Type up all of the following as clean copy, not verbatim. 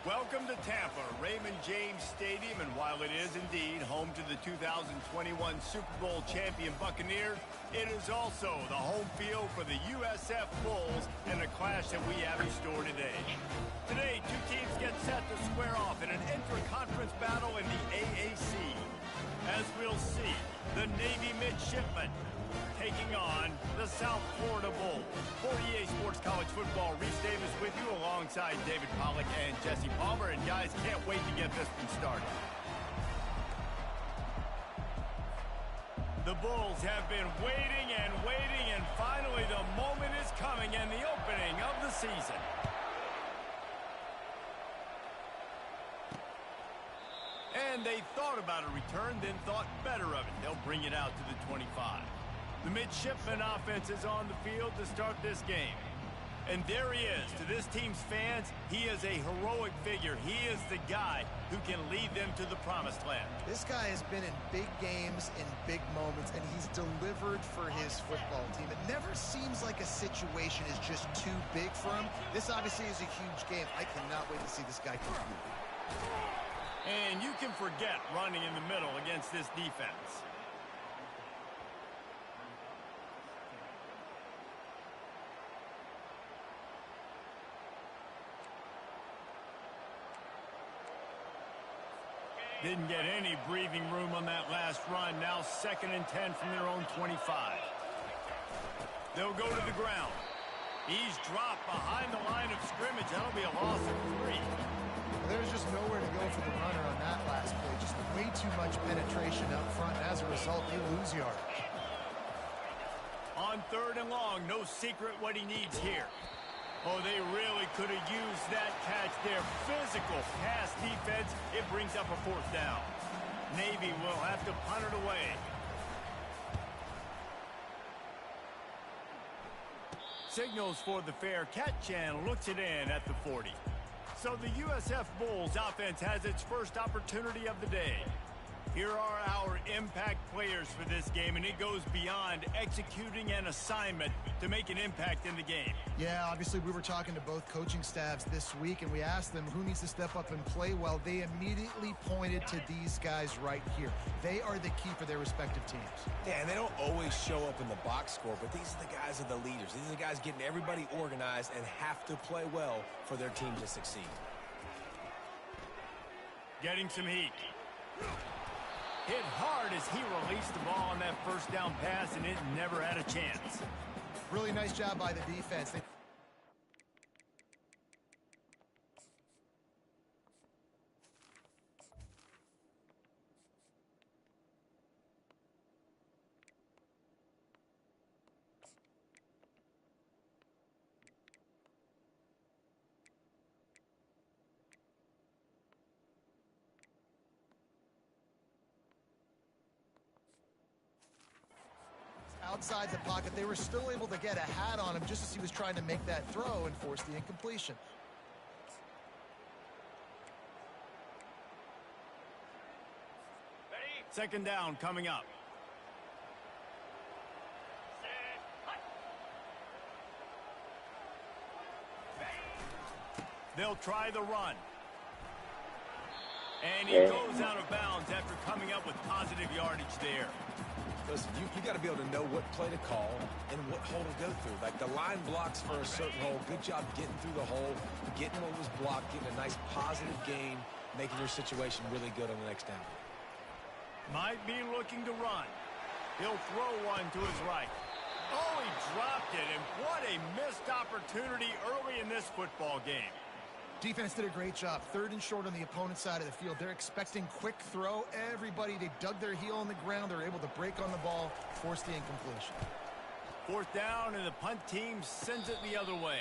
Welcome to Tampa, Raymond James Stadium, and while it is indeed home to the 2021 Super Bowl champion Buccaneers, it is also the home field for the USF Bulls and the clash that we have in store today. Today, two teams get set to square off in an intra-conference battle in the AAC. As we'll see, the Navy Midshipmen taking on the South Florida Bulls. For EA Sports College Football, Reese Davis with you alongside David Pollack and Jesse Palmer. And guys, can't wait to get this one started. The Bulls have been waiting, and finally the moment is coming and the opening of the season. And they thought about a return, then thought better of it. They'll bring it out to the 25. The Midshipman offense is on the field to start this game. And there he is. To this team's fans, he is a heroic figure. He is the guy who can lead them to the promised land. This guy has been in big games, in big moments, and he's delivered for his football team. It never seems like a situation is just too big for him. This obviously is a huge game. I cannot wait to see this guy compete. And you can forget running in the middle against this defense. Didn't get any breathing room on that last run. Now 2nd and 10 from their own 25. They'll go to the ground. He's dropped behind the line of scrimmage. That'll be a loss of 3. There's just nowhere to go for the runner on that last play. Just way too much penetration up front. And as a result, they lose yardage. On 3rd and long, no secret what he needs here. Oh, they really could have used that catch there. Physical pass defense. It brings up a 4th down. Navy will have to punt it away. Signals for the fair catch and looks it in at the 40. So the USF Bulls offense has its first opportunity of the day. Here are our impact players for this game, and it goes beyond executing an assignment to make an impact in the game. Yeah, obviously we were talking to both coaching staffs this week, and we asked them who needs to step up and play well. They immediately pointed to these guys right here. They are the key for their respective teams. Yeah, and they don't always show up in the box score, but these are the guys that are the leaders. These are the guys getting everybody organized and have to play well for their team to succeed. Getting some heat. Hit hard as he released the ball on that 1st down pass, and it never had a chance. Really nice job by the defense. Outside the pocket, they were still able to get a hat on him just as he was trying to make that throw and force the incompletion. Ready? 2nd down coming up. They'll try the run. And he goes out of bounds after coming up with positive yardage there. Listen, you got to be able to know what play to call and what hole to go through. Like the line blocks for a certain hole. Good job getting through the hole, getting what was blocked, getting a nice positive gain, making your situation really good on the next down. Might be looking to run. He'll throw one to his right. Oh, he dropped it, and what a missed opportunity early in this football game. Defense did a great job. 3rd and short on the opponent's side of the field. They're expecting quick throw. Everybody, they dug their heel on the ground. They're able to break on the ball, force the incompletion. 4th down, and the punt team sends it the other way.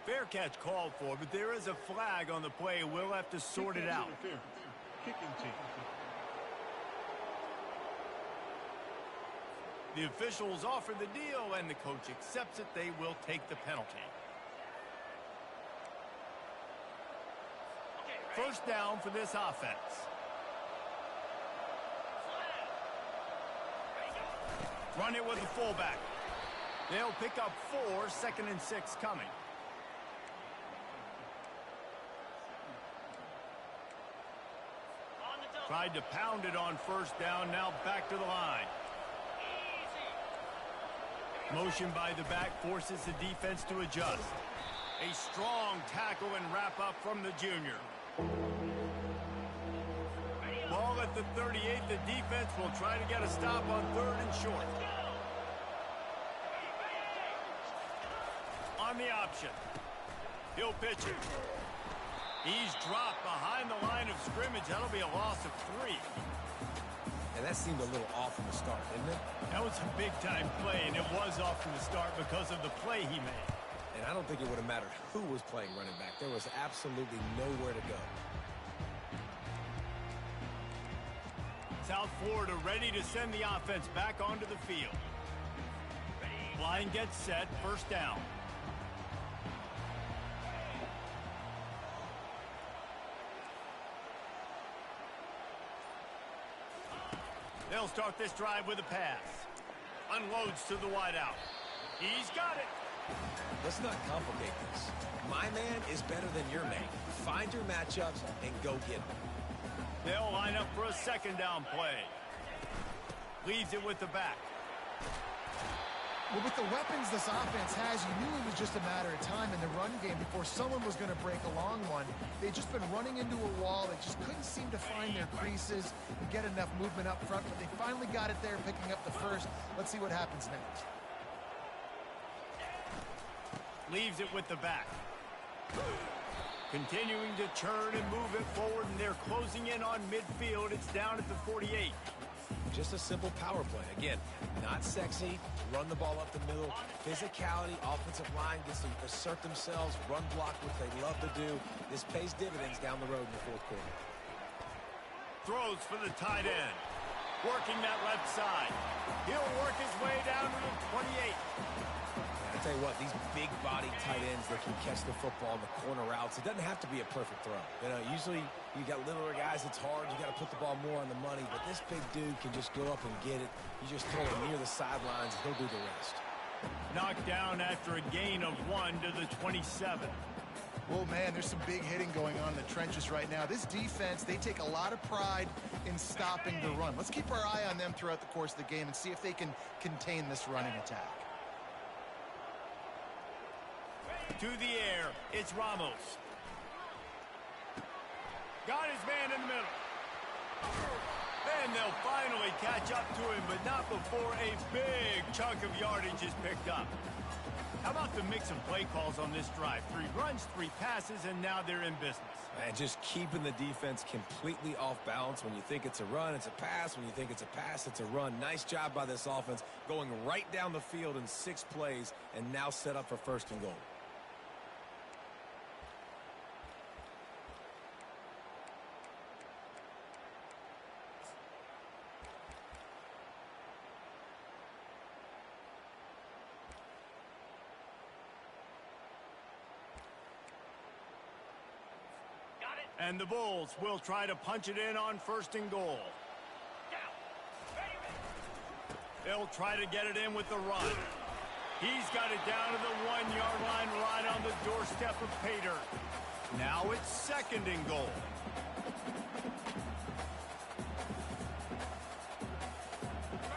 Fair catch called for, but there is a flag on the play. We'll have to sort it out. Kicking team. The officials offer the deal, and the coach accepts it. They will take the penalty. 1st down for this offense. Run it with the fullback. They'll pick up 4, 2nd and 6 coming. Tried to pound it on first down, now back to the line. Motion by the back forces the defense to adjust. A strong tackle and wrap up from the junior. Ball at the 38. The defense will try to get a stop on 3rd and short. On the option. He'll pitch it. He's dropped behind the line of scrimmage. That'll be a loss of 3. And that seemed a little off from the start, didn't it? That was a big-time play, and it was off from the start because of the play he made. And I don't think it would have mattered who was playing running back. There was absolutely nowhere to go. South Florida ready to send the offense back onto the field. Line gets set, first down. They'll start this drive with a pass. Unloads to the wideout. He's got it. Let's not complicate this. My man is better than your man. Find your matchups and go get them. They'll line up for a second down play. Leaves it with the back. Well, with the weapons this offense has, you knew it was just a matter of time in the run game before someone was going to break a long one. They'd just been running into a wall. They just couldn't seem to find their creases and get enough movement up front, but they finally got it there, picking up the first. Let's see what happens next. Leaves it with the back. Continuing to churn and move it forward, and they're closing in on midfield. It's down at the 48. Just a simple power play. Again, not sexy. Run the ball up the middle. Physicality, offensive line gets to assert themselves, run block, which they love to do. This pays dividends down the road in the 4th quarter. Throws for the tight end. Working that left side. He'll work his way down to the 28. I tell you what, these big-bodied tight ends that can catch the football in the corner routes, it doesn't have to be a perfect throw. You know, usually you got littler guys, it's hard. You got to put the ball more on the money, but this big dude can just go up and get it. You just throw it near the sidelines, he'll do the rest. Knocked down after a gain of 1 to the 27. Oh, man, there's some big hitting going on in the trenches right now. This defense, they take a lot of pride in stopping the run. Let's keep our eye on them throughout the course of the game and see if they can contain this running attack. To the air, it's Ramos. Got his man in the middle. Then they'll finally catch up to him, but not before a big chunk of yardage is picked up. How about the mix of play calls on this drive? 3 runs, 3 passes, and now they're in business. And just keeping the defense completely off balance. When you think it's a run, it's a pass. When you think it's a pass, it's a run. Nice job by this offense, going right down the field in 6 plays, and now set up for 1st and goal. And the Bulls will try to punch it in on 1st and goal. They'll try to get it in with the run. He's got it down to the 1-yard line right on the doorstep of Pater. Now it's 2nd and goal.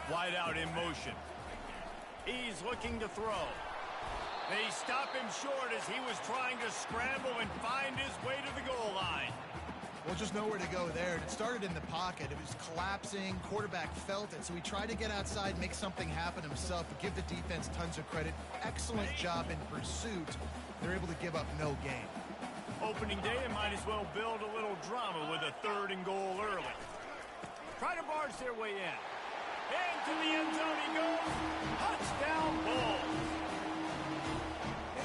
Wide out in motion. He's looking to throw. They stop him short as he was trying to scramble and find his way to the goal line. Well, just nowhere to go there. It started in the pocket. It was collapsing. Quarterback felt it, so he tried to get outside, make something happen himself, but give the defense tons of credit. Excellent job in pursuit. They're able to give up no gain. Opening day, and might as well build a little drama with a 3rd and goal early. Try to barge their way in. Into the end zone he goes. Touchdown, Bulls.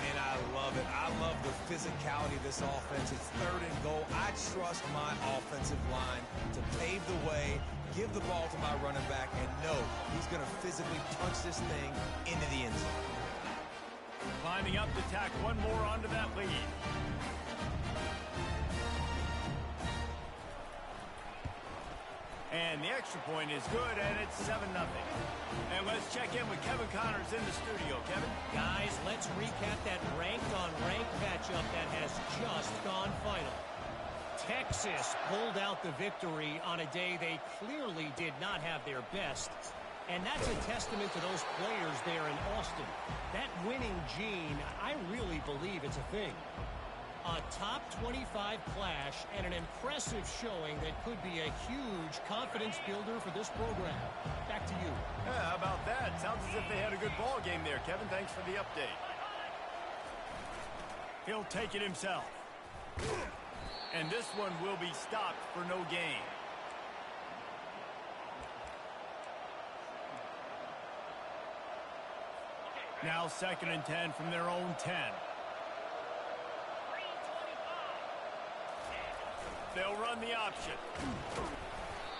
And I love it. I love the physicality of this offense. It's 3rd and goal. I trust my offensive line to pave the way, give the ball to my running back, and know he's going to physically punch this thing into the end zone. Lining up to tack one more onto that lead. And the extra point is good, and it's 7-0. And let's check in with Kevin Connors in the studio. Kevin? Guys, let's recap that ranked-on-ranked matchup that has just gone final. Texas pulled out the victory on a day they clearly did not have their best. And that's a testament to those players there in Austin. That winning gene, I really believe it's a thing. A top 25 clash and an impressive showing that could be a huge confidence builder for this program. Back to you. Yeah, how about that? Sounds as if they had a good ball game there, Kevin. Thanks for the update. He'll take it himself. And this one will be stopped for no gain. Now 2nd and 10 from their own 10. They'll run the option.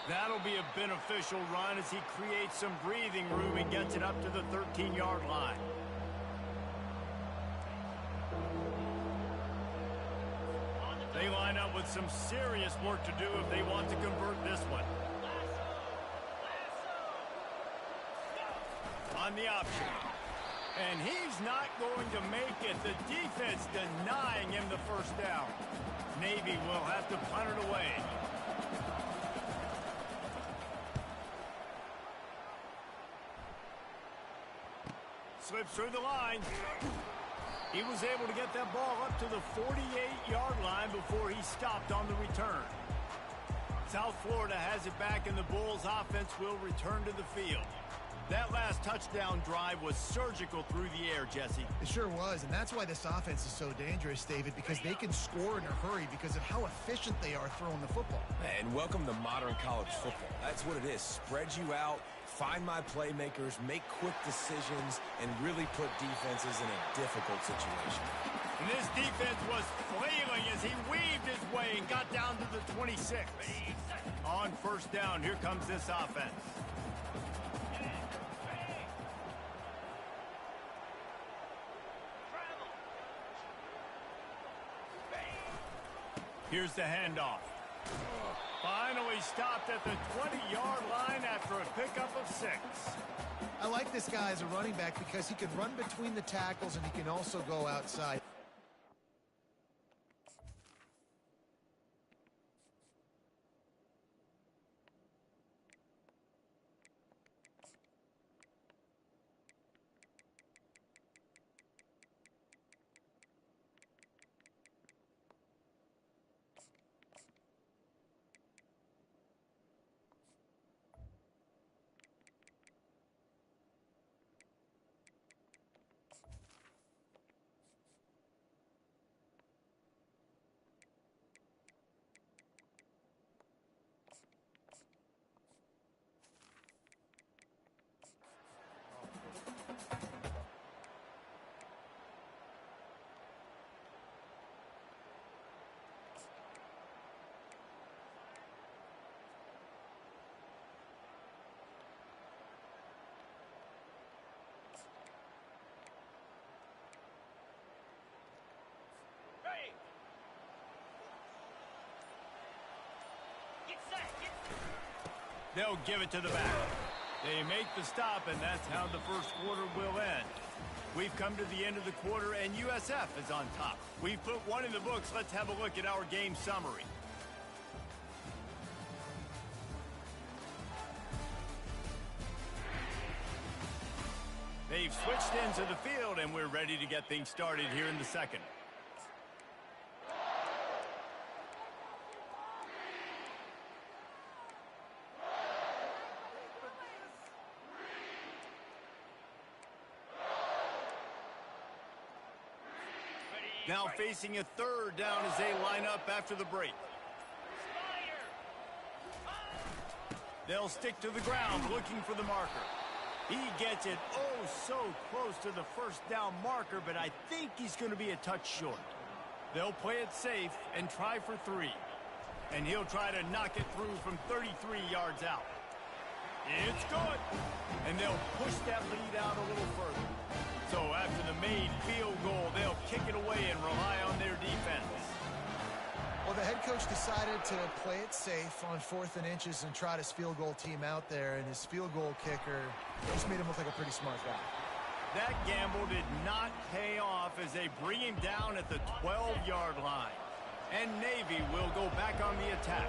That'll be a beneficial run as he creates some breathing room and gets it up to the 13-yard line. They line up with some serious work to do if they want to convert this one. On the option. And he's not going to make it. The defense denying him the first down. Navy will have to punt it away. Slips through the line. He was able to get that ball up to the 48-yard line before he stopped on the return. South Florida has it back, and the Bulls offense will return to the field. That last touchdown drive was surgical through the air, Jesse. It sure was, and that's why this offense is so dangerous, David, because they can score in a hurry because of how efficient they are throwing the football. And welcome to modern college football. That's what it is. Spread you out, find my playmakers, make quick decisions, and really put defenses in a difficult situation. And this defense was flailing as he weaved his way and got down to the 26. On 1st down, here comes this offense. Here's the handoff. Finally stopped at the 20-yard line after a pickup of 6. I like this guy as a running back because he can run between the tackles and he can also go outside. They'll give it to the back. They make the stop, and that's how the first quarter will end. We've come to the end of the quarter, and USF is on top. We've put one in the books. Let's have a look at our game summary. They've switched into the field, and we're ready to get things started here in the second. Now facing a 3rd down as they line up after the break. They'll stick to the ground looking for the marker. He gets it oh so close to the 1st down marker, but I think he's going to be a touch short. They'll play it safe and try for 3. And he'll try to knock it through from 33 yards out. It's good. And they'll push that lead out a little further. So after the made field goal, they'll kick it away and rely on their defense. Well, the head coach decided to play it safe on 4th and inches and trot his field goal team out there, and his field goal kicker just made him look like a pretty smart guy. That gamble did not pay off as they bring him down at the 12-yard line. And Navy will go back on the attack.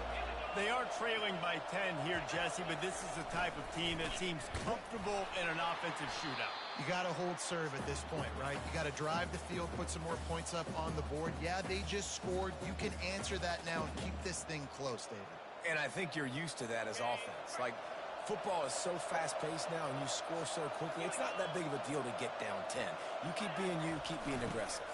They are trailing by 10 here, Jesse, but this is the type of team that seems comfortable in an offensive shootout. You got to hold serve at this point, right? You got to drive the field, put some more points up on the board. Yeah, they just scored. You can answer that now and keep this thing close, David. And I think you're used to that as offense. Like, football is so fast-paced now, and you score so quickly. It's not that big of a deal to get down 10. You keep being aggressive.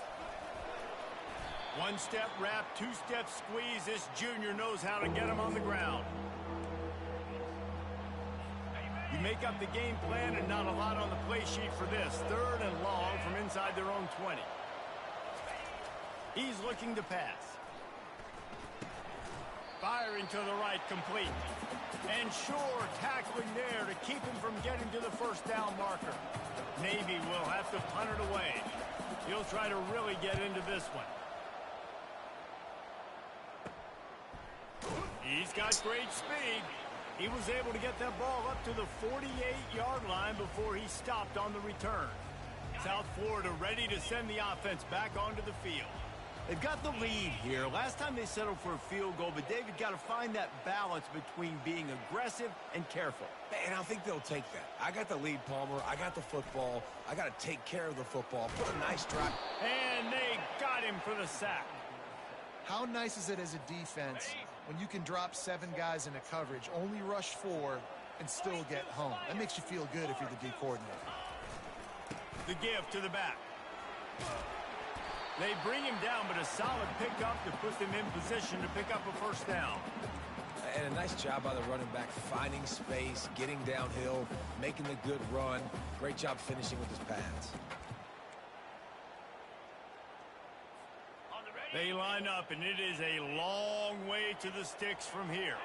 One-step wrap, two-step squeeze. This junior knows how to get him on the ground. You make up the game plan and not a lot on the play sheet for this. 3rd and long from inside their own 20. He's looking to pass. Firing to the right, complete. And sure, tackling there to keep him from getting to the first down marker. Navy will have to punt it away. He'll try to really get into this one. He's got great speed. He was able to get that ball up to the 48-yard line before he stopped on the return. South Florida ready to send the offense back onto the field. They've got the lead here. Last time they settled for a field goal, but David got to find that balance between being aggressive and careful. And I think they'll take that. I got the lead, Palmer. I got the football. I got to take care of the football. Put a nice drive. And they got him for the sack. How nice is it as a defense when you can drop 7 guys into coverage, only rush 4, and still get home? That makes you feel good if you're the D coordinator. The give to the back. They bring him down, but a solid pickup to put them in position to pick up a first down. And a nice job by the running back, finding space, getting downhill, making the good run. Great job finishing with his pads. They line up, and it is a long way to the sticks from here.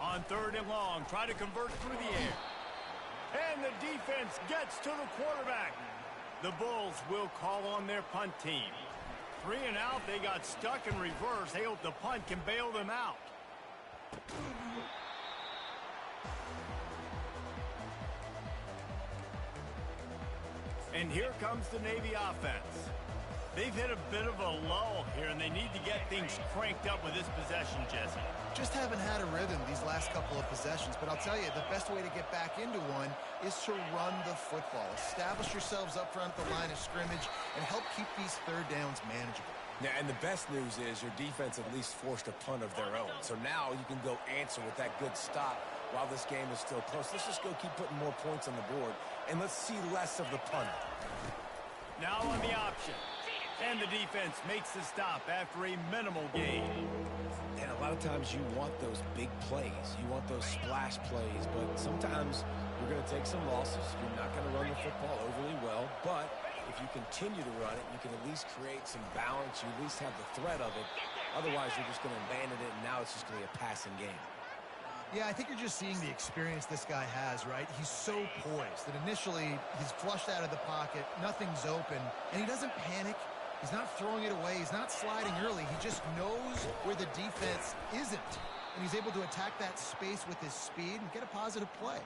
On 3rd and long, try to convert through the air. And the defense gets to the quarterback. The Bulls will call on their punt team. 3 and out, they got stuck in reverse. They hope the punt can bail them out. And here comes the Navy offense. They've hit a bit of a lull here, and they need to get things cranked up with this possession, Jesse. Just haven't had a rhythm these last couple of possessions, but I'll tell you, the best way to get back into one is to run the football. Establish yourselves up front at the line of scrimmage and help keep these 3rd downs manageable. Yeah, and the best news is your defense at least forced a punt of their own. So now you can go answer with that good stop while this game is still close. Let's just go keep putting more points on the board, and let's see less of the punter. Now on the option. And the defense makes the stop after a minimal gain. And a lot of times you want those big plays. You want those splash plays. But sometimes you're going to take some losses. You're not going to run the football overly well. But if you continue to run it, you can at least create some balance. You at least have the threat of it. Otherwise, you're just going to abandon it, and now it's just going to be a passing game. Yeah, I think you're just seeing the experience this guy has, right? He's so poised that initially he's flushed out of the pocket, nothing's open, and he doesn't panic. He's not throwing it away. He's not sliding early. He just knows where the defense isn't, and he's able to attack that space with his speed and get a positive play.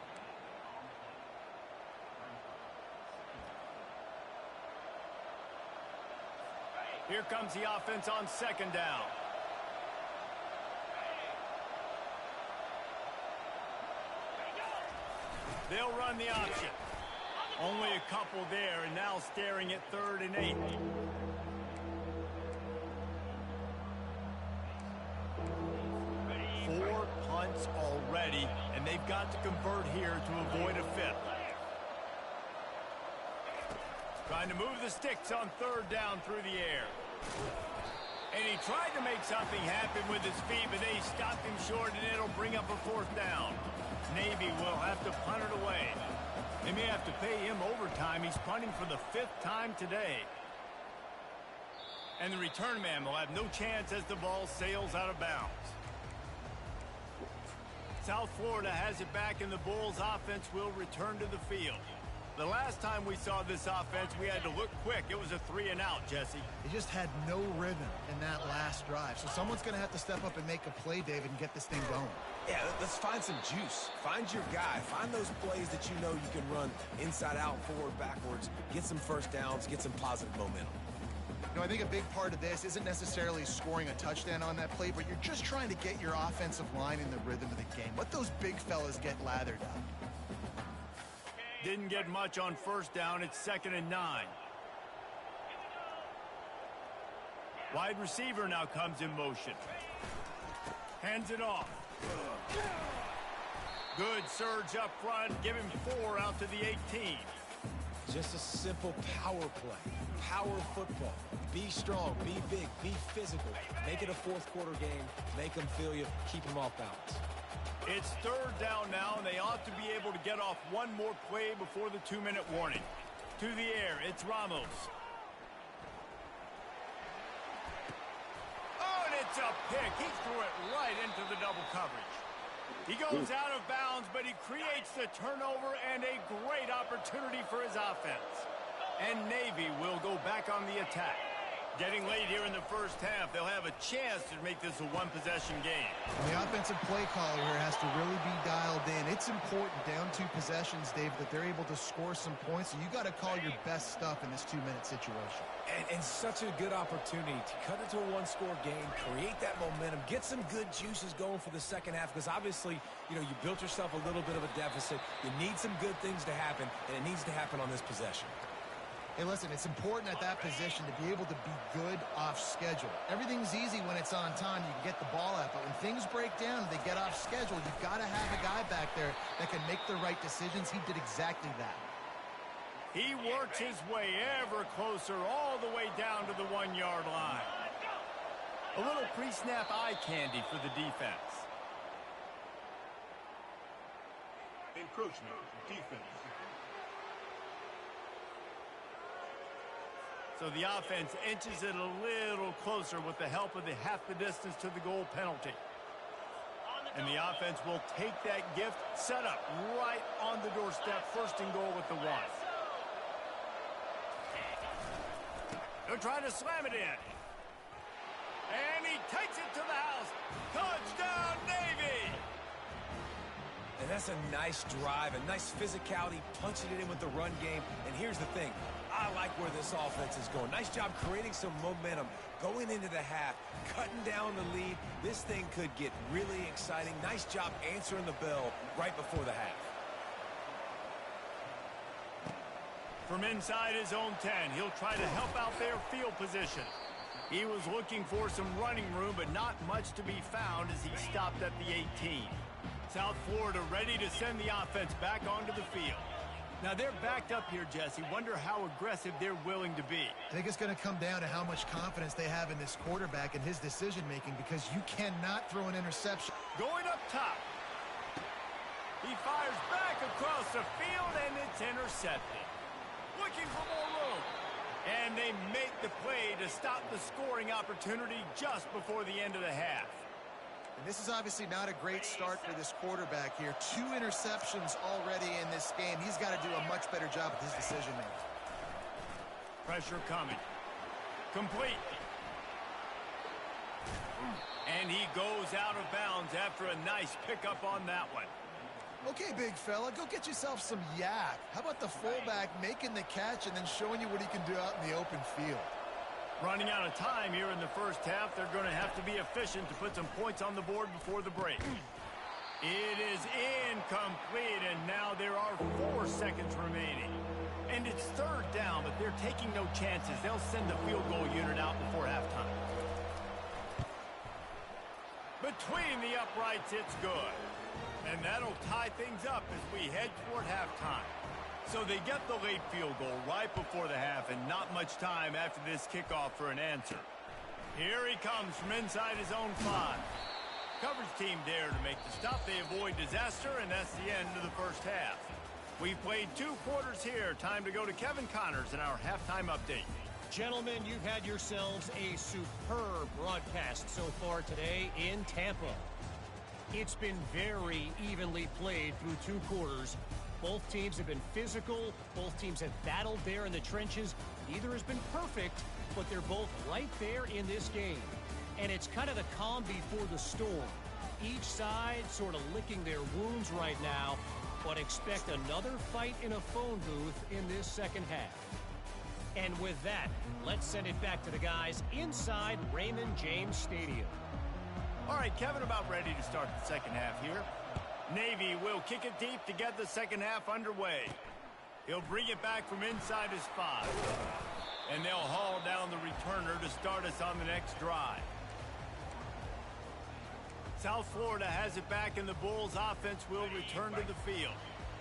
Here comes the offense on 2nd down. They'll run the option. Only a couple there, and now staring at 3rd and 8. Four punts already, and they've got to convert here to avoid a 5th. Trying to move the sticks on 3rd down through the air. And he tried to make something happen with his feet, but they stopped him short, and it'll bring up a 4th down. Navy will have to punt it away. They may have to pay him overtime. He's punting for the 5th time today. And the return man will have no chance as the ball sails out of bounds. South Florida has it back, and the Bulls offense will return to the field. The last time we saw this offense, we had to look quick. It was a 3-and-out, Jesse. They just had no rhythm in that last drive. So someone's going to have to step up and make a play, David, and get this thing going. Yeah, let's find some juice. Find your guy. Find those plays that you know you can run inside out, forward, backwards. Get some first downs. Get some positive momentum. You know, I think a big part of this isn't necessarily scoring a touchdown on that play, but you're just trying to get your offensive line in the rhythm of the game. Let those big fellas get lathered up. Didn't get much on first down. It's 2nd and 9. Wide receiver now comes in motion. Hands it off. Good surge up front. Give him 4 out to the 18. Just a simple power play. Power football. Be strong. Be big. Be physical. Make it a fourth-quarter game. Make them feel you. Keep them off balance. It's 3rd down now, and they ought to be able to get off one more play before the 2-minute warning. To the air, it's Ramos. Oh, and it's a pick. He threw it right into the double coverage. He goes out of bounds, but he creates the turnover and a great opportunity for his offense. And Navy will go back on the attack. Getting late here in the first half, they'll have a chance to make this a one-possession game. The offensive play caller here has to really be dialed in. It's important down 2 possessions, Dave, that they're able to score some points. So you got to call your best stuff in this 2-minute situation. And such a good opportunity to cut it to a one-score game, create that momentum, get some good juices going for the second half, because obviously, you know, you built yourself a little bit of a deficit. You need some good things to happen, and it needs to happen on this possession. Hey, listen, it's important at that position to be able to be good off schedule. Everything's easy when it's on time. You can get the ball out. But when things break down and they get off schedule, you've got to have a guy back there that can make the right decisions. He did exactly that. He works his way ever closer all the way down to the 1-yard line. A little pre-snap eye candy for the defense. Encroachment, defense. So the offense inches it a little closer with the help of the half the distance to the goal penalty. And the offense will take that gift, set up right on the doorstep, 1st and goal with the 1. They're trying to slam it in. And he takes it to the house. Touchdown, Navy! And that's a nice drive, a nice physicality, punching it in with the run game. And here's the thing. I like where this offense is going. Nice job creating some momentum, going into the half, cutting down the lead. This thing could get really exciting. Nice job answering the bell right before the half. From inside his own 10, he'll try to help out their field position. He was looking for some running room, but not much to be found as he stopped at the 18. South Florida ready to send the offense back onto the field. Now, they're backed up here, Jesse. Wonder how aggressive they're willing to be. I think it's going to come down to how much confidence they have in this quarterback and his decision-making, because you cannot throw an interception. Going up top. He fires back across the field, and it's intercepted. Looking for more room. And they make the play to stop the scoring opportunity just before the end of the half. And this is obviously not a great start for this quarterback here. 2 interceptions already in this game. He's got to do a much better job with his decision-making. Pressure coming. Complete. And he goes out of bounds after a nice pickup on that one. Okay, big fella, go get yourself some yak. How about the fullback making the catch and then showing you what he can do out in the open field? Running out of time here in the first half. They're going to have to be efficient to put some points on the board before the break. It is incomplete, and now there are 4 seconds remaining. And it's 3rd down, but they're taking no chances. They'll send the field goal unit out before halftime. Between the uprights, it's good. And that'll tie things up as we head toward halftime. So they get the late field goal right before the half, and not much time after this kickoff for an answer. Here he comes from inside his own 5. Coverage team there to make the stop. They avoid disaster, and that's the end of the first half. We've played 2 quarters here. Time to go to Kevin Connors in our halftime update. Gentlemen, you've had yourselves a superb broadcast so far today in Tampa. It's been very evenly played through 2 quarters, Both teams have been physical. Both teams have battled there in the trenches. Neither has been perfect, but they're both right there in this game. And it's kind of the calm before the storm. Each side sort of licking their wounds right now, but expect another fight in a phone booth in this second half. And with that, let's send it back to the guys inside Raymond James Stadium. All right, Kevin, about ready to start the second half here. Navy will kick it deep to get the second half underway. He'll bring it back from inside his 5. And they'll haul down the returner to start us on the next drive. South Florida has it back, and the Bulls offense will return to the field.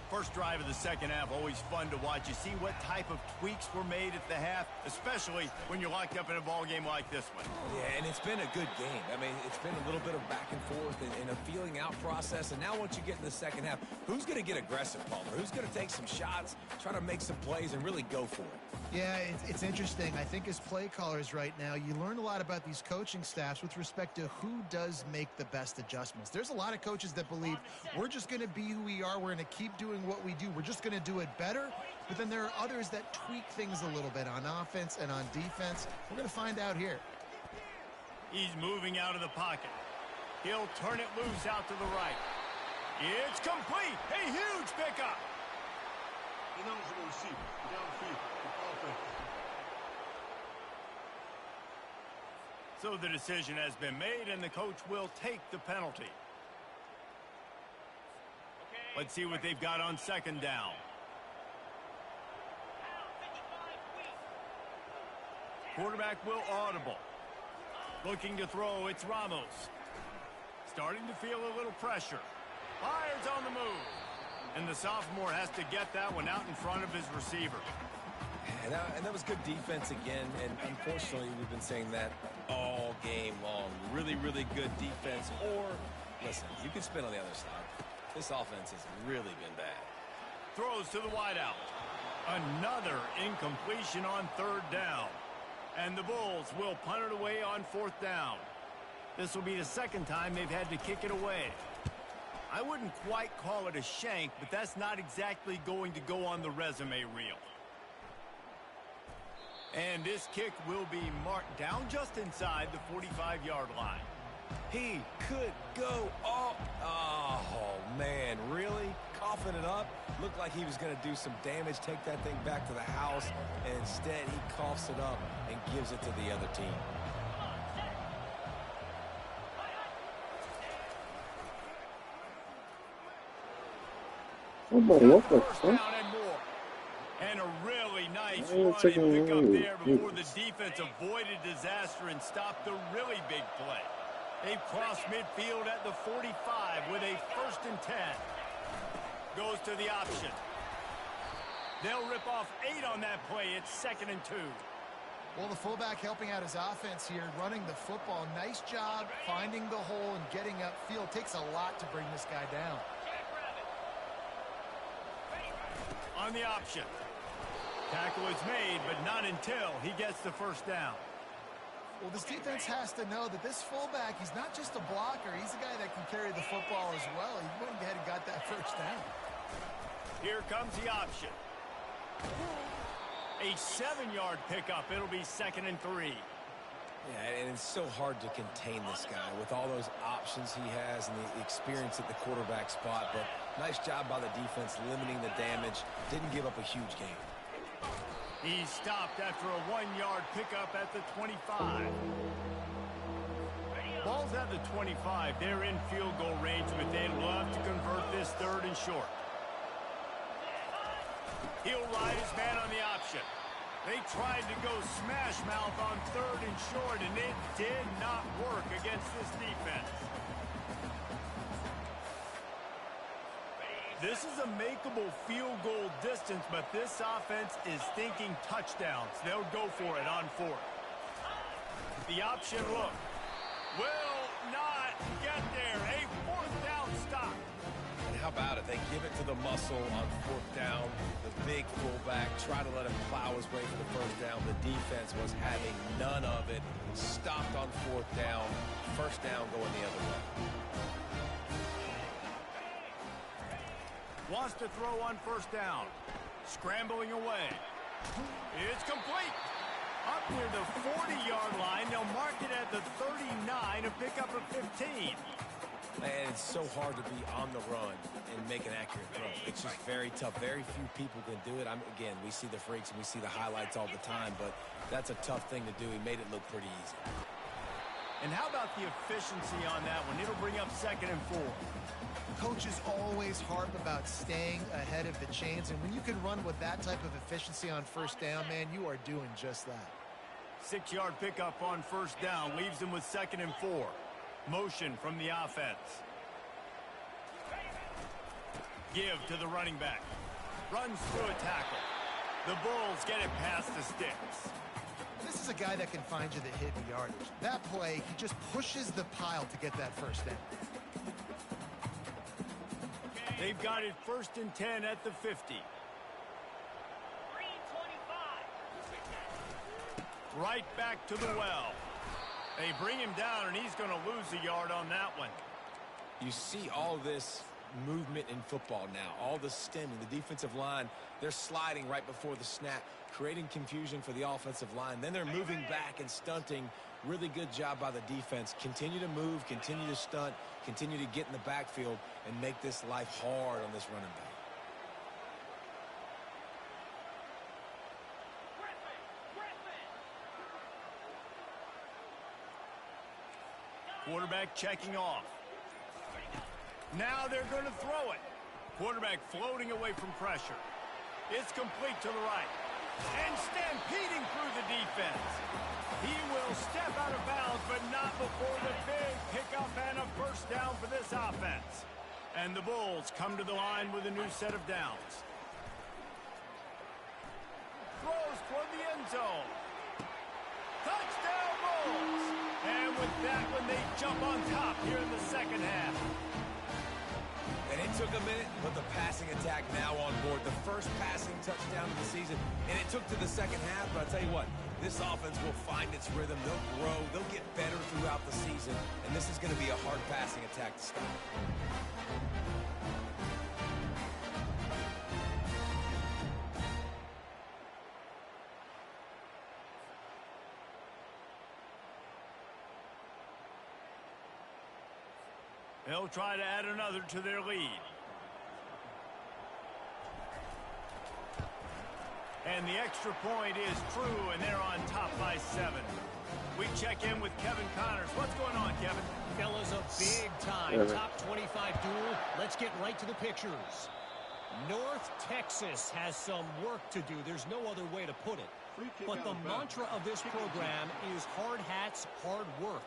First drive of the second half, always fun to watch. You see what type of tweaks were made at the half, especially when you're locked up in a ball game like this one. Yeah, and it's been a good game. I mean, it's been a little bit of back and forth and a feeling out process. And now once you get in the second half, who's going to get aggressive, Palmer? Who's going to take some shots, try to make some plays, and really go for it? Yeah, it's interesting. I think as play callers right now, you learn a lot about these coaching staffs with respect to who does make the best adjustments. There's a lot of coaches that believe we're just going to be who we are. We're going to keep doing what we do. We're just going to do it better. But then there are others that tweak things a little bit on offense and on defense. We're going to find out here. He's moving out of the pocket. He'll turn it loose out to the right. It's complete. A huge pickup. Ineligible receiver. Downfield. So the decision has been made, and the coach will take the penalty. Let's see what they've got on second down. Quarterback will audible. Looking to throw, it's Ramos. Starting to feel a little pressure. Fires on the move. And the sophomore has to get that one out in front of his receiver. And that was good defense again, and unfortunately we've been saying that all game long. Really, really good defense. Or, listen, you can spin on the other side. This offense has really been bad. Throws to the wideout. Another incompletion on third down. And the Bulls will punt it away on fourth down. This will be the second time they've had to kick it away. I wouldn't quite call it a shank, but that's not exactly going to go on the resume reel. And this kick will be marked down just inside the 45-yard line. He could go up. Oh, man, really? Coughing it up? Looked like he was going to do some damage, take that thing back to the house, and instead he coughs it up and gives it to the other team. First down and more. And a really nice run and pick up there before the defense avoided disaster and stopped the really big play. They've crossed midfield at the 45 with a 1st and 10. Goes to the option. They'll rip off 8 on that play. It's 2nd and 2. Well, the fullback helping out his offense here, running the football. Nice job finding the hole and getting upfield. Takes a lot to bring this guy down. On the option. Tackle is made, but not until he gets the first down. Well, this defense has to know that this fullback, he's not just a blocker. He's a guy that can carry the football as well. He went ahead and got that first down. Here comes the option. A 7-yard pickup. It'll be 2nd and 3. Yeah, and it's so hard to contain this guy with all those options he has and the experience at the quarterback spot. But nice job by the defense limiting the damage. Didn't give up a huge gain. He stopped after a 1-yard pickup at the 25. Ball's at the 25. They're in field goal range, but they'd love to convert this 3rd and short. He'll ride his man on the option. They tried to go smash mouth on 3rd and short, and it did not work against this defense. This is a makeable field goal distance, but this offense is thinking touchdowns. They'll go for it on 4th. The option look will not get there. A 4th down stop. And how about it? They give it to the muscle on 4th down. The big fullback tried to let him plow his way for the first down. The defense was having none of it. Stopped on 4th down. First down going the other way. Wants to throw on first down. Scrambling away. It's complete. Up near the 40-yard line. They'll mark it at the 39, a pickup of 15. And it's so hard to be on the run and make an accurate throw. It's just very tough. Very few people can do it. Again, we see the freaks and we see the highlights all the time, but that's a tough thing to do. He made it look pretty easy. And how about the efficiency on that one? It'll bring up 2nd and 4. Coaches always harp about staying ahead of the chains, and when you can run with that type of efficiency on first down, man, you are doing just that. 6-yard pickup on first down leaves them with 2nd and 4. Motion from the offense. Give to the running back. Runs through a tackle. The Bulls get it past the sticks. This is a guy that can find you the hidden yardage. That play, he just pushes the pile to get that first down. They've got it 1st and 10 at the 50. Right back to the well. They bring him down, and he's going to lose a yard on that one. You see all this movement in football now, all the stemming, the defensive line, they're sliding right before the snap, creating confusion for the offensive line. Then they're moving back and stunting. Really good job by the defense. Continue to move, continue to stunt, continue to get in the backfield and make this life hard on this running back. Quarterback checking off. Now they're going to throw it. Quarterback floating away from pressure. It's complete to the right. And stampeding through the defense. He will step out of bounds, but not before the big pickup and a first down for this offense. And the Bulls come to the line with a new set of downs. Throws toward the end zone. Touchdown Bulls! And with that one, they jump on top here in the second half. And it took a minute, but the passing attack now on board. The first passing touchdown of the season, and it took to the second half, but I'll tell you what, this offense will find its rhythm. They'll grow. They'll get better throughout the season, and this is going to be a hard passing attack to stop. They'll try to add another to their lead. And the extra point is true, and they're on top by 7. We check in with Kevin Connors. What's going on, Kevin? Fellas, a big-time top 25 duel. Let's get right to the pictures. North Texas has some work to do. There's no other way to put it. But the mantra of this program is hard hats, hard work.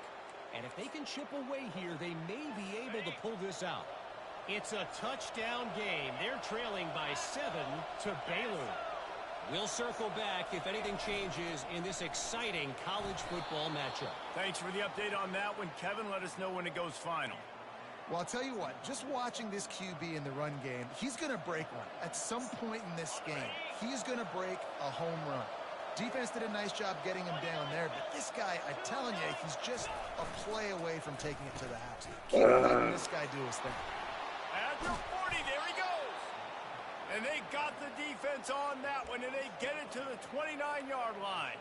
And if they can chip away here, they may be able to pull this out. It's a touchdown game. They're trailing by 7 to Baylor. We'll circle back if anything changes in this exciting college football matchup. Thanks for the update on that one, Kevin. Let us know when it goes final. Well, I'll tell you what, just watching this QB in the run game, he's going to break one. At some point in this game, he's going to break a home run. Defense did a nice job getting him down there, but this guy, I'm telling you, he's just a play away from taking it to the house. Keep letting this guy do his thing. At the 40, there he goes. And they got the defense on that one, and they get it to the 29-yard line.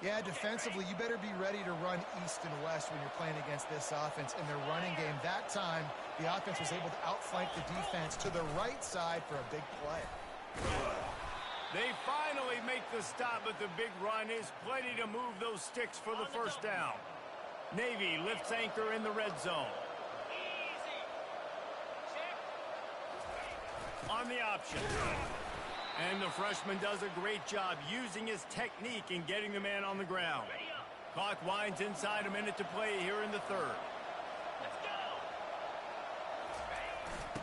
Yeah, defensively, you better be ready to run east and west when you're playing against this offense in their running game. That time, the offense was able to outflank the defense to the right side for a big play. They finally make the stop, but the big run is plenty to move those sticks for the first down. Navy lifts anchor in the red zone. On the option. And the freshman does a great job using his technique and getting the man on the ground. Clock winds inside, a minute to play here in the third.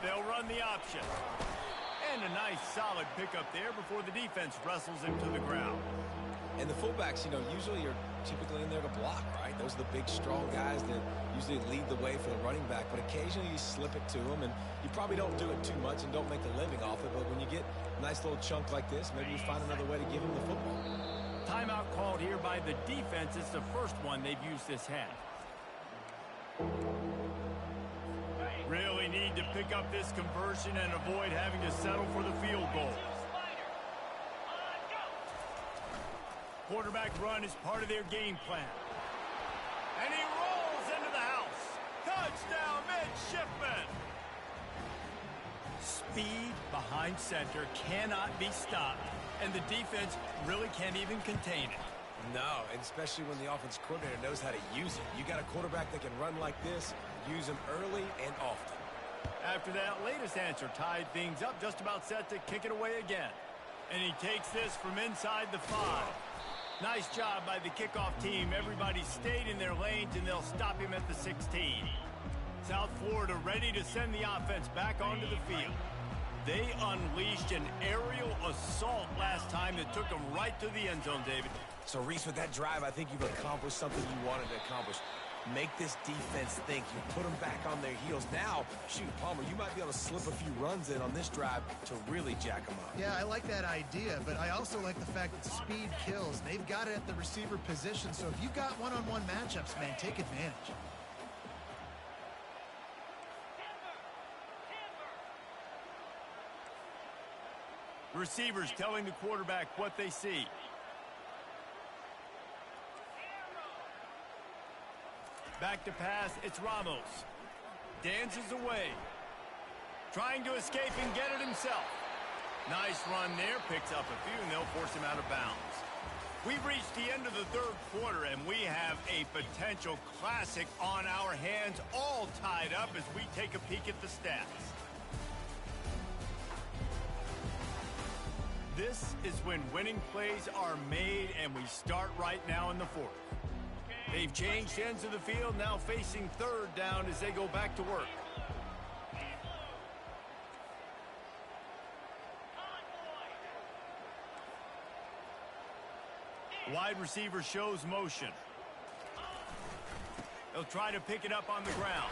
They'll run the option. And a nice solid pickup there before the defense wrestles him to the ground. And the fullbacks, usually are typically in there to block, right? Those are the big, strong guys that usually lead the way for the running back. But occasionally you slip it to them, and you probably don't do it too much and don't make a living off it. But when you get a nice little chunk like this, maybe you find another way to give him the football. Timeout called here by the defense. It's the first one they've used this half. Really need to pick up this conversion and avoid having to settle for the field goal. Quarterback run is part of their game plan. And he rolls into the house. Touchdown, midshipman. Speed behind center cannot be stopped. And the defense really can't even contain it. No, and especially when the offense coordinator knows how to use it. You got a quarterback that can run like this, use him early and often. After that latest answer tied things up, just about set to kick it away again. And he takes this from inside the 5. Nice job by the kickoff team. Everybody stayed in their lanes, and they'll stop him at the 16. South Florida ready to send the offense back onto the field. They unleashed an aerial assault last time that took them right to the end zone, David. So, Reese, with that drive, I think you've accomplished something you wanted to accomplish. Make this defense think. You put them back on their heels. Now, shoot, Palmer, you might be able to slip a few runs in on this drive to really jack them up. Yeah, I like that idea, but I also like the fact that speed kills. They've got it at the receiver position, so if you've got one-on-one matchups, man, take advantage. Receivers telling the quarterback what they see. Back to pass, it's Ramos. Dances away. Trying to escape and get it himself. Nice run there, picks up a few, and they'll force him out of bounds. We've reached the end of the third quarter, and we have a potential classic on our hands, all tied up as we take a peek at the stats. This is when winning plays are made, and we start right now in the fourth. They've changed ends of the field, now facing third down as they go back to work. Wide receiver shows motion. They'll try to pick it up on the ground.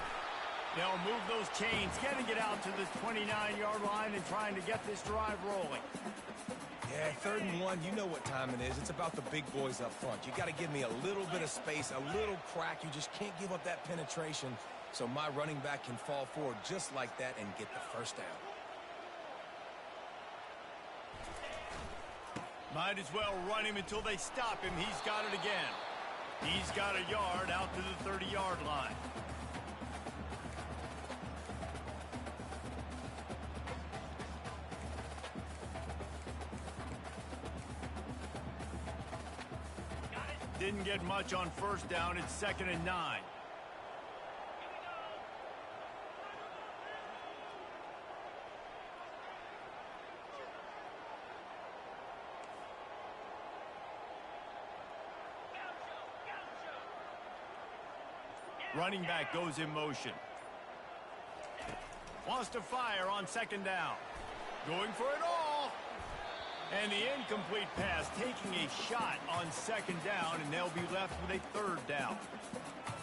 They'll move those chains, getting it out to the 29-yard line and trying to get this drive rolling. Yeah, 3rd and 1, you know what time it is. It's about the big boys up front. You got to give me a little bit of space, a little crack. You just can't give up that penetration, so my running back can fall forward just like that and get the first down. Might as well run him until they stop him. He's got it again. He's got a yard out to the 30-yard line. Didn't get much on first down. It's 2nd and 9. Running back goes in motion. Wants to fire on 2nd down. Going for it all. And the incomplete pass, taking a shot on 2nd down, and they'll be left with a 3rd down.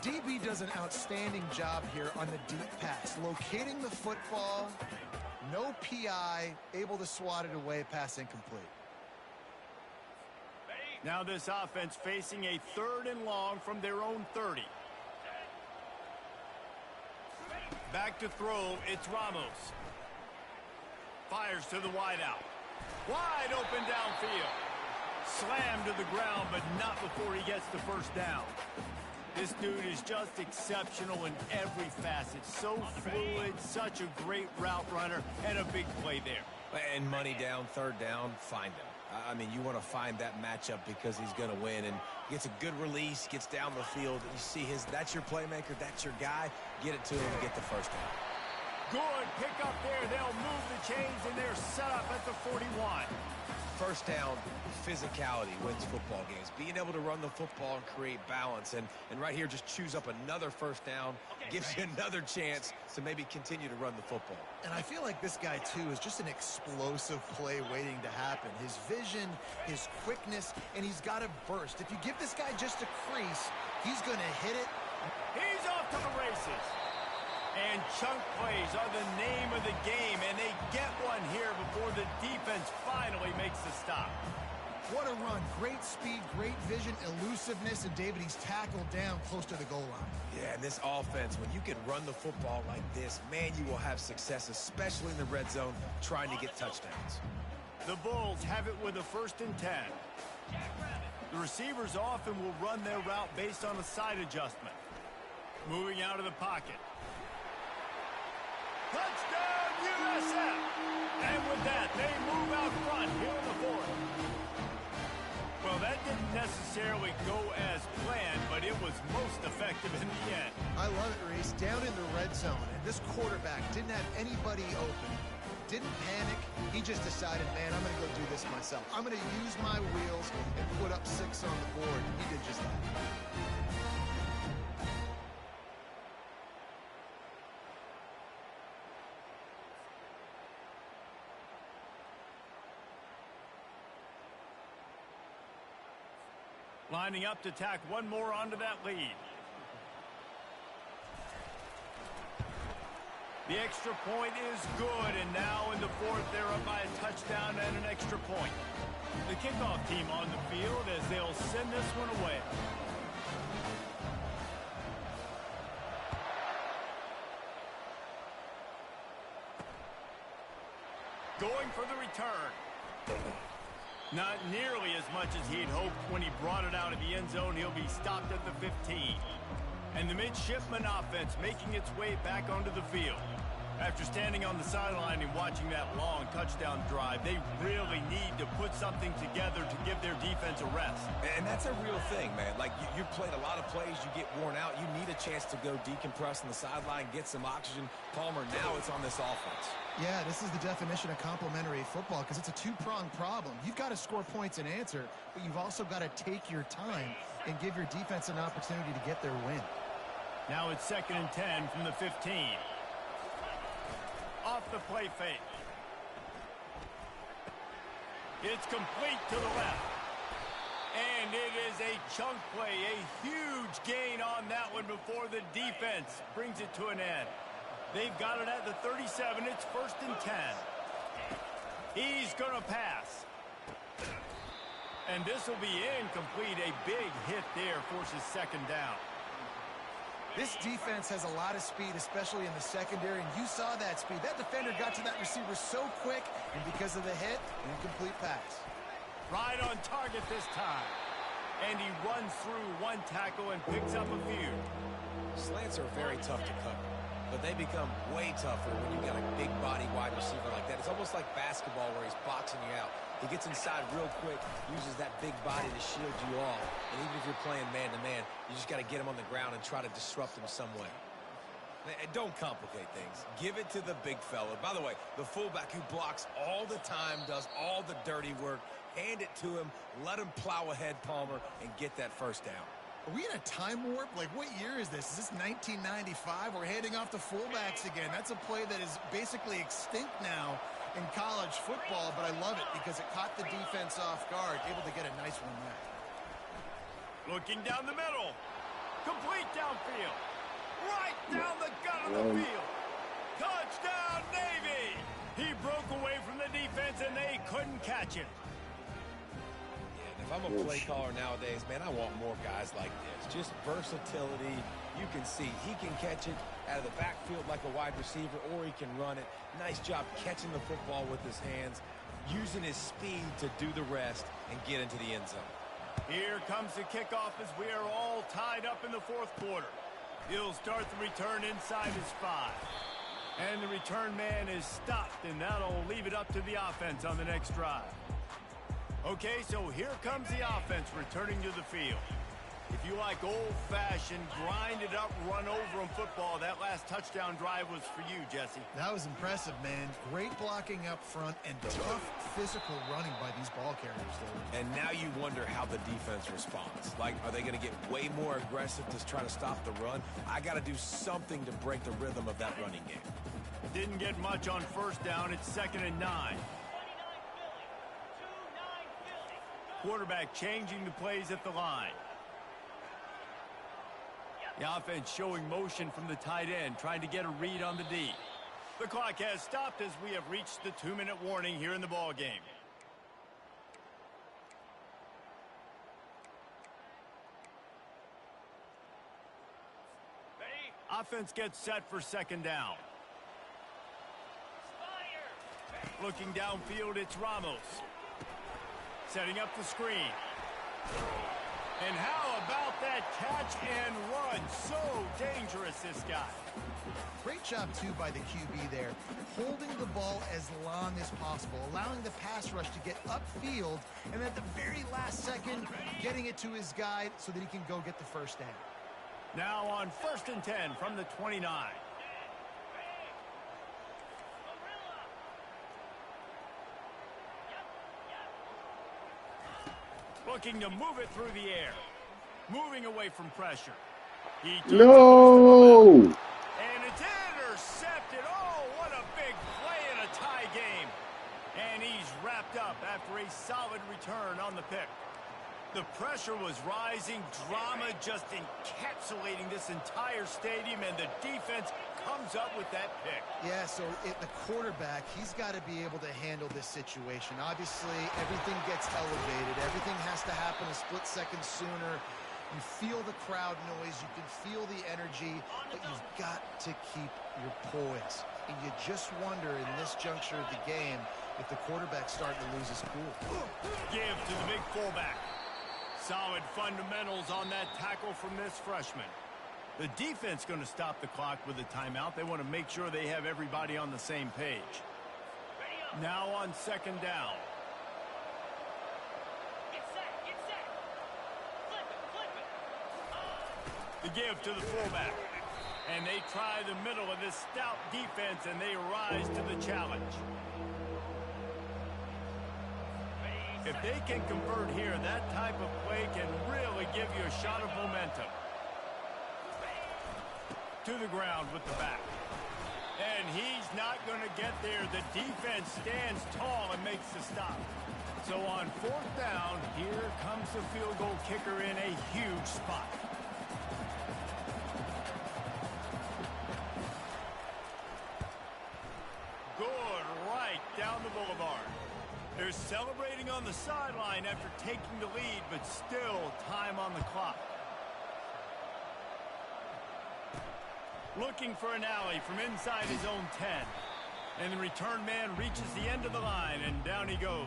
DB does an outstanding job here on the deep pass. Locating the football, no PI, able to swat it away, pass incomplete. Now this offense facing a 3rd and long from their own 30. Back to throw, it's Ramos. Fires to the wideout. Wide open downfield. Slammed to the ground, but not before he gets the first down. This dude is just exceptional in every facet. So fluid, such a great route runner, and a big play there. And money down, 3rd down, find him. I mean, you want to find that matchup because he's going to win, and gets a good release, gets down the field. You see that's your playmaker, that's your guy. Get it to him and get the first down. Good pick up there. They'll move the chains, and they're set up at the 41. First down, physicality wins football games. Being able to run the football and create balance. And right here, just choose up another first down. Gives you another chance to maybe continue to run the football. And I feel like this guy, too, is just an explosive play waiting to happen. His vision, his quickness, and he's got a burst. If you give this guy just a crease, he's going to hit it. He's off to the races. And chunk plays are the name of the game, and they get one here before the defense finally makes the stop. What a run. Great speed, great vision, elusiveness, and David, he's tackled down close to the goal line. Yeah, and this offense, when you can run the football like this, man, you will have success, especially in the red zone, trying to get touchdowns. The Bulls have it with a 1st and 10. The receivers often will run their route based on a side adjustment. Moving out of the pocket. Touchdown, USF! And with that, they move out front here in the 4th. Well, that didn't necessarily go as planned, but it was most effective in the end. I love it, Reese. Down in the red zone, and this quarterback didn't have anybody open. Didn't panic. He just decided, man, I'm going to go do this myself. I'm going to use my wheels and put up 6 on the board. He did just that. Lining up to tack one more onto that lead. The extra point is good, and now in the 4th, they're up by a touchdown and an extra point. The kickoff team on the field as they'll send this one away. Going for the return. Not nearly as much as he'd hoped when he brought it out of the end zone. He'll be stopped at the 15. And the midshipman offense making its way back onto the field. After standing on the sideline and watching that long touchdown drive, they really need to put something together to give their defense a rest. And that's a real thing, man. Like, you've played a lot of plays, you get worn out, you need a chance to go decompress on the sideline, get some oxygen. Palmer, now it's on this offense. Yeah, this is the definition of complementary football because it's a two-pronged problem. You've got to score points and answer, but you've also got to take your time and give your defense an opportunity to get their win. Now it's 2nd and 10 from the 15. Off the play fake. It's complete to the left. And it is a chunk play, a huge gain on that one before the defense brings it to an end. They've got it at the 37. It's 1st and 10. He's going to pass. And this will be incomplete. A big hit there forces 2nd down. This defense has a lot of speed, especially in the secondary, and you saw that speed. That defender got to that receiver so quick, and because of the hit, incomplete pass. Right on target this time. And he runs through one tackle and picks up a few. Slants are very tough to cover, but they become way tougher when you've got a big body wide receiver like that. It's almost like basketball where he's boxing you out. He gets inside real quick, uses that big body to shield you off. And even if you're playing man-to-man, you just got to get him on the ground and try to disrupt him some way. And don't complicate things. Give it to the big fella. By the way, the fullback who blocks all the time, does all the dirty work. Hand it to him, let him plow ahead, Palmer, and get that 1st down. Are we in a time warp? Like, what year is this? Is this 1995? We're handing off to fullbacks again. That's a play that is basically extinct now in college football, but I love it because it caught the defense off guard, able to get a nice one there. Looking down the middle. Complete downfield. Right down the gut of the field. Touchdown, Navy! He broke away from the defense, and they couldn't catch him. Yeah, if I'm a play caller nowadays, man, I want more guys like this. Just versatility. You can see he can catch it out of the backfield like a wide receiver, or he can run it. Nice job catching the football with his hands, using his speed to do the rest and get into the end zone. Here comes the kickoff as we are all tied up in the 4th quarter. He'll start the return inside his 5. And the return man is stopped, and that'll leave it up to the offense on the next drive. Okay, so here comes the offense returning to the field. If you like old-fashioned, grind-it-up, run-over-'em football, that last touchdown drive was for you, Jesse. That was impressive, man. Great blocking up front and tough physical running by these ball carriers there. And now you wonder how the defense responds. Like, are they going to get way more aggressive to try to stop the run? I got to do something to break the rhythm of that running game. Didn't get much on 1st down. It's 2nd and 9. Quarterback changing the plays at the line. The offense showing motion from the tight end, trying to get a read on the D. The clock has stopped as we have reached the 2-minute warning here in the ball game. Offense gets set for second down. Looking downfield, it's Ramos. Setting up the screen. And how about that catch and run? So dangerous, this guy. Great job, too, by the QB there. Holding the ball as long as possible, allowing the pass rush to get upfield, and at the very last second, getting it to his guy so that he can go get the first down. Now on 1st and 10 from the 29. Looking to move it through the air. Moving away from pressure. No! And it's intercepted. Oh, what a big play in a tie game. And he's wrapped up after a solid return on the pick. The pressure was rising, drama just encapsulating this entire stadium, and the defense comes up with that pick. Yeah, so the quarterback, he's got to be able to handle this situation. Obviously, everything gets elevated. Everything has to happen a split second sooner. You feel the crowd noise. You can feel the energy, but you've got to keep your poise. And you just wonder in this juncture of the game if the quarterback's starting to lose his cool. Give to the big fullback. Solid fundamentals on that tackle from this freshman. The defense going to stop the clock with a timeout. They want to make sure they have everybody on the same page. Now on second down. The give to the fullback. And they try the middle of this stout defense, and they rise to the challenge. If they can convert here, that type of play can really give you a shot of momentum. To the ground with the back. And he's not going to get there. The defense stands tall and makes the stop. So on 4th down, here comes the field goal kicker in a huge spot. Good right down the boulevard. They're celebrating on the sideline after taking the lead, but still time on the clock. Looking for an alley from inside his own 10. And the return man reaches the end of the line, and down he goes.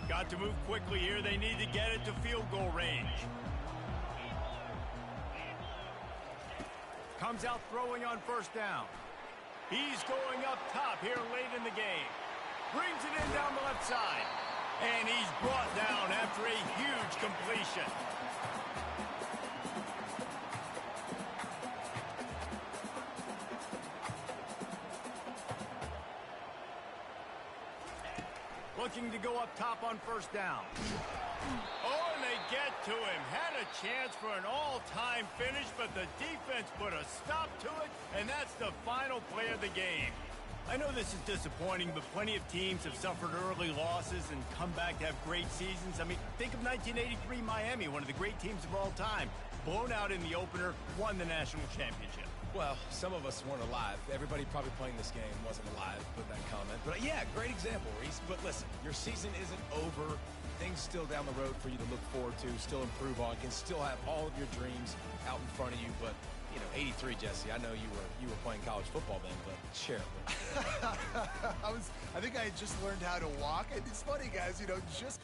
Got to move quickly here. They need to get it to field goal range. Comes out throwing on 1st down. He's going up top here late in the game. Brings it in down the left side. And he's brought down after a huge completion. Looking to go up top on 1st down. Oh, and they get to him. Had a chance for an all-time finish, but the defense put a stop to it, and that's the final play of the game. I know this is disappointing, but plenty of teams have suffered early losses and come back to have great seasons. I mean, think of 1983 Miami, one of the great teams of all time. Blown out in the opener, won the national championship. Well, some of us weren't alive. Everybody probably playing this game wasn't alive with that comment. But yeah, great example, Reese. But listen, your season isn't over. Things still down the road for you to look forward to, still improve on, can still have all of your dreams out in front of you. But, you know, 83, Jesse, I know you were playing college football then, but share it with me. I think I had just learned how to walk. And it's funny, guys, you know, just